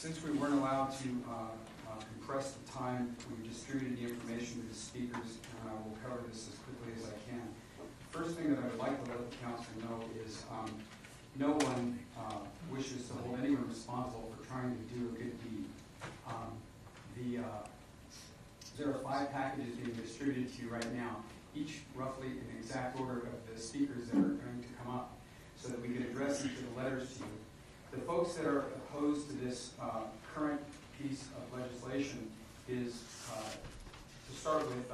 Since we weren't allowed to compress the time, we distributed the information to the speakers, and I will cover this as quickly as I can. The first thing that I would like to let the council know is no one wishes to hold anyone responsible for trying to do a good deed. There are 5 packages being distributed to you right now, each roughly in the exact order of the speakers that are going to come up, so that we can address each of the letters to you. The folks that are opposed to this current piece of legislation is, to start with,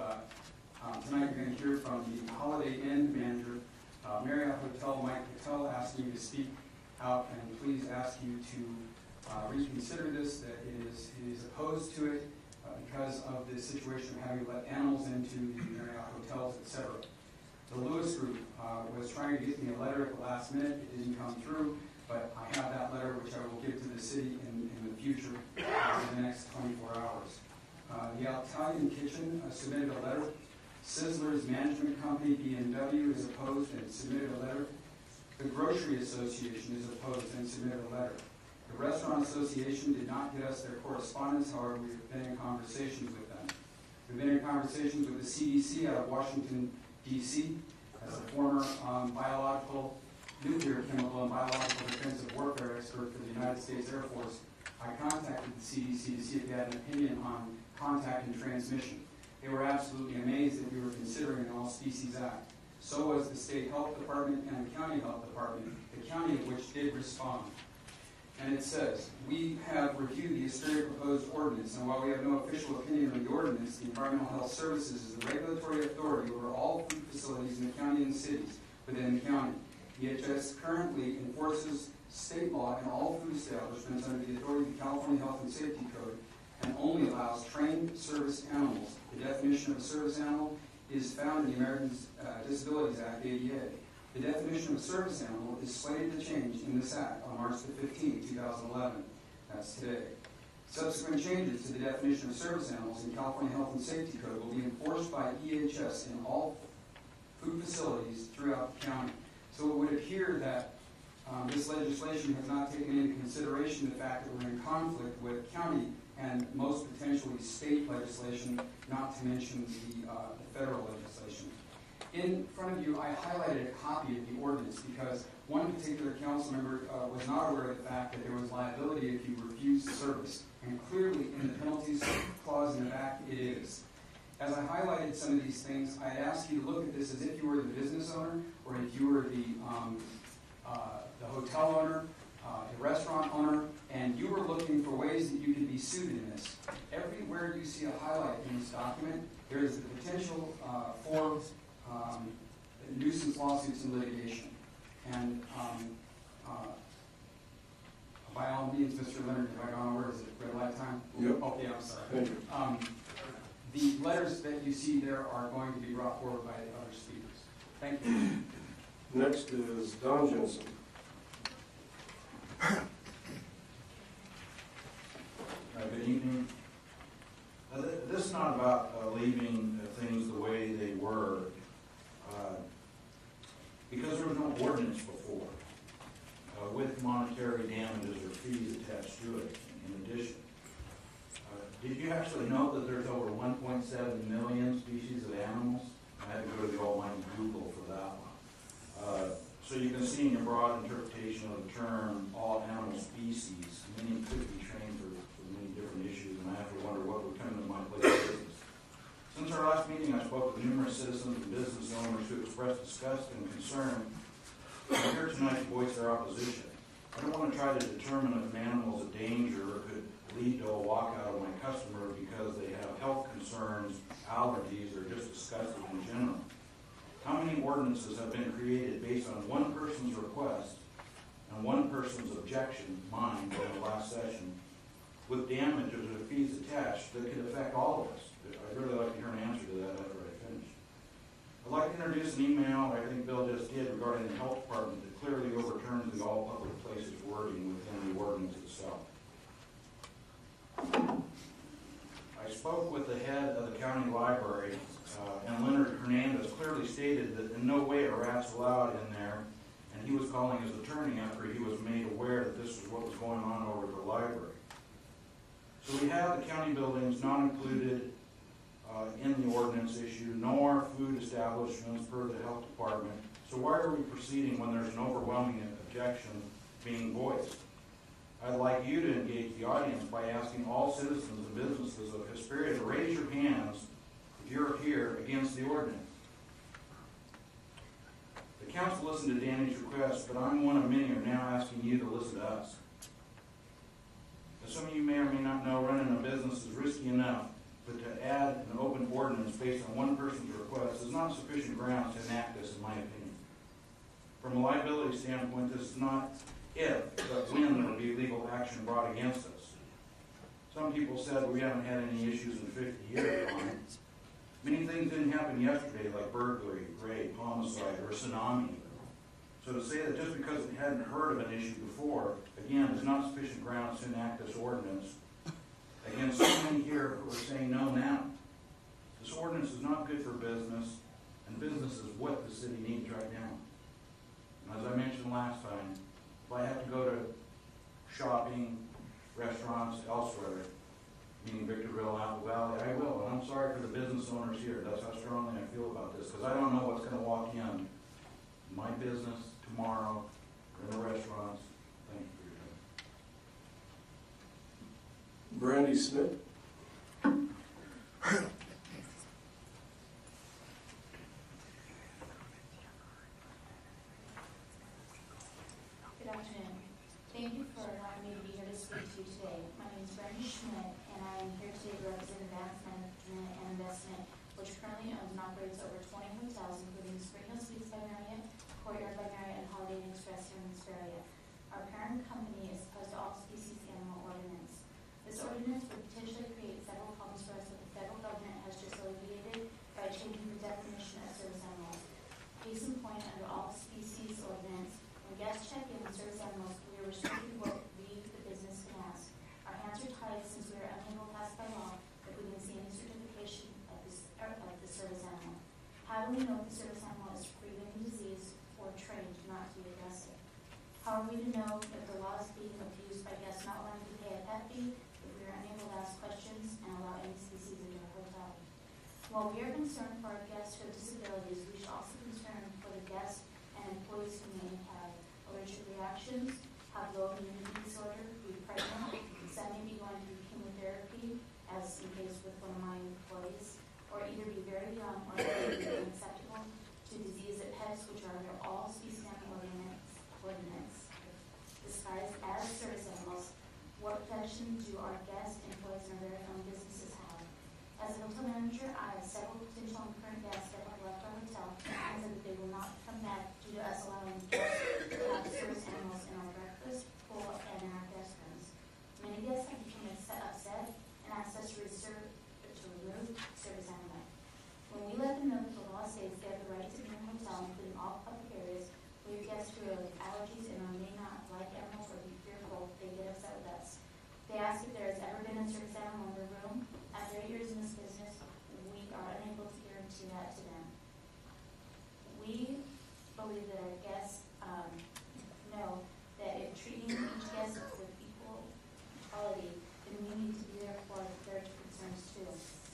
tonight you're going to hear from the Holiday Inn manager, Marriott Hotel, Mike Patel, asking you to speak out and please ask you to reconsider this, that he is opposed to it because of the situation of having to let animals into the Marriott hotels, etc. The Lewis Group was trying to get me a letter at the last minute. It didn't come through, but I have that letter which I will give to the city in the future in the next 24 hours. The Italian Kitchen submitted a letter. Sizzler's management company, B&W, is opposed and submitted a letter. The Grocery Association is opposed and submitted a letter. The Restaurant Association did not get us their correspondence, however, we've been in conversations with them. We've been in conversations with the CDC out of Washington, D.C. As a former nuclear, chemical, and biological defensive warfare expert for the United States Air Force, I contacted the CDC to see if they had an opinion on contact and transmission. They were absolutely amazed that we were considering an All Species Act. So was the State Health Department and the County Health Department, the county of which did respond. And it says, we have reviewed the Hesperia proposed ordinance, and while we have no official opinion on the ordinance, the Environmental Health Services is the regulatory authority over all food facilities in the county and cities within the county. EHS currently enforces state law in all food establishments under the authority of the California Health and Safety Code and only allows trained service animals. The definition of a service animal is found in the Americans Disabilities Act, ADA. The definition of a service animal is slated to change in this Act on March the 15th, 2011. That's today. Subsequent changes to the definition of service animals in California Health and Safety Code will be enforced by EHS in all food facilities throughout the county. So it would appear that this legislation has not taken into consideration the fact that we're in conflict with county and most potentially state legislation, not to mention the federal legislation. In front of you, I highlighted a copy of the ordinance because one particular council member was not aware of the fact that there was liability if you refused service. And clearly in the penalties clause in the back, it is. As I highlighted some of these things, I'd ask you to look at this as if you were the business owner or if you were the hotel owner, the restaurant owner, and you were looking for ways that you could be sued in this. Everywhere you see a highlight in this document, there is the potential for nuisance lawsuits and litigation. And by all means, Mr. Leonard, have I gone over? Is it red light time? Yep. Okay, I'm sorry. The letters that you see there are going to be brought forward by the other speakers. Thank you. Next is Don Jensen. Good evening. This is not about leaving things the way they were, because there was no ordinance before with monetary damages or fees attached to it in addition. Did you actually know that there's over 1.7 million species of animals? I had to go to the almighty Google for that one. So you can see in your broad interpretation of the term, all animal species, many could be trained for many different issues, and I have to wonder what would come into my place of business. Since our last meeting, I spoke with numerous citizens and business owners who expressed disgust and concern. I'm here tonight to voice their opposition. I don't want to try to determine if an animal is a danger or could lead to a walkout of my customer because they have health concerns, allergies, or just disgusted in general. How many ordinances have been created based on one person's request and one person's objection, mine, in the last session, with damages or fees attached that could affect all of us? I'd really like to hear an answer to that after I finish. I'd like to introduce an email I think Bill just did regarding the health department that clearly overturns the all public places wording within the ordinance itself. I spoke with the head of the county library, and Leonard Hernandez clearly stated that in no way are rats allowed in there, and he was calling his attorney after he was made aware that this was what was going on over at the library. we have the county buildings not included in the ordinance issue, nor food establishments per the health department. So why are we proceeding when there's an overwhelming objection being voiced? I'd like you to engage the audience by asking all citizens and businesses of Hesperia to raise your hands if you're here against the ordinance. The council listened to Danny's request, but I'm one of many who are now asking you to listen to us. As some of you may or may not know, running a business is risky enough, but to add an open ordinance based on one person's request is not sufficient grounds to enact this, in my opinion. From a liability standpoint, this is not if, but when there will be legal action brought against us. Some people said we haven't had any issues in 50 years on it. Many things didn't happen yesterday, like burglary, rape, homicide, or tsunami. So to say that just because it hadn't heard of an issue before, again, is not sufficient grounds to enact this ordinance. Again, so many here who are saying no now. This ordinance is not good for business, and business is what the city needs right now. And as I mentioned last time, if I have to go to shopping, restaurants, elsewhere, meaning Victorville, Apple Valley, I will. And I'm sorry for the business owners here. That's how strongly I feel about this, because I don't know what's going to walk in my business tomorrow, or in the restaurants. Thank you for your time. Brandy Smith. Good afternoon. Thank you for allowing me to be here to speak to you today. My name is Brenda Schmidt, and I am here today to represent Advanced Management and Investment, which currently owns and operates over 20 hotels, including Spring Hill Suites by Marriott, Courtyard by Marriott, and Holiday Inn Express here in Hesperia. Our parent company is opposed to all species animal ordinance. This ordinance would potentially create several problems for us that the federal government has just alleviated by changing the definition of service animals. Case in point, under all species ordinance, when guests check in with service animals, we are restricted what we, the business, can ask. Our hands are tied since we are unable to pass by law if we can see any certification of the service animal. How do we know if the service animal is free of any disease or trained not to be aggressive? How are we to know if the law is being abused by guests not wanting to pay a pet fee if we are unable to ask questions and allow any species into our hotel? While we are concerned for our guests who have disabilities, we should also be concerned for the guests and employees who may have allergic reactions, have low immunity disorder, be pregnant, some may be going through chemotherapy, as in case with one of my employees, or either be very young or unacceptable to disease at pets, which are under all species animal ordinance, disguised as service animals. What protection do our guests, employees, and our very own businesses have? As a hotel manager, I have several potential and current guests that have left our hotel and said that they will not come back due to us allowing guests to have service animals in our breakfast, pool, and in our guest rooms. Many guests have become upset and asked us to remove service animal. When we let them know that the law states they have the right to be in a hotel, including all public areas, we have guests who have allergies and may not like animals or be fearful, they get upset with us. They ask if there has ever been a service animal in their room. After 8 years in this business, we are unable to guarantee that to them. We believe that our guests know that if treating each guest with equal quality, then we need to be there for their concerns too.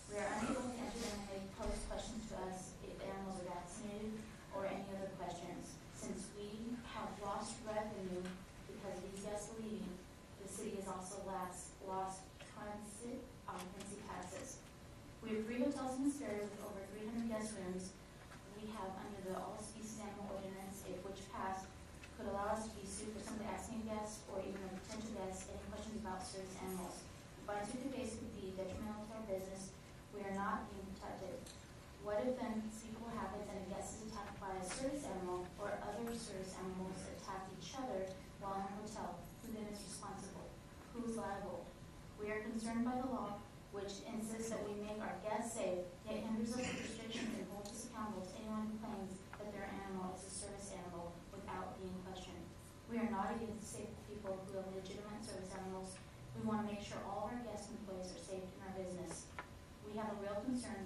We are unable to enter them and they pose questions to us if animals are vaccinated or any other questions. Since we have lost revenue because of these guests leaving, the city has also lost transit occupancy taxes. We have 3 hotels in Hesperia with over 300 guest rooms. We have under the all species animal ordinance, if which passed, could allow us to be sued for simply asking guests or even a potential guest any questions about service animals. By suit base could be detrimental to our business. We are not being protected. What if then people habits and a guest is attacked by a service animal or other service animals attack each other while in a hotel? Who then is responsible? Who is liable? We are concerned by the law, which insists that we make our guests safe, yet hinders us with restrictions and holds us accountable to anyone who claims that their animal is a service animal without being questioned. We are not against safe people who have legitimate service animals. We want to make sure all of our guests and employees are safe in our business. We have a real concern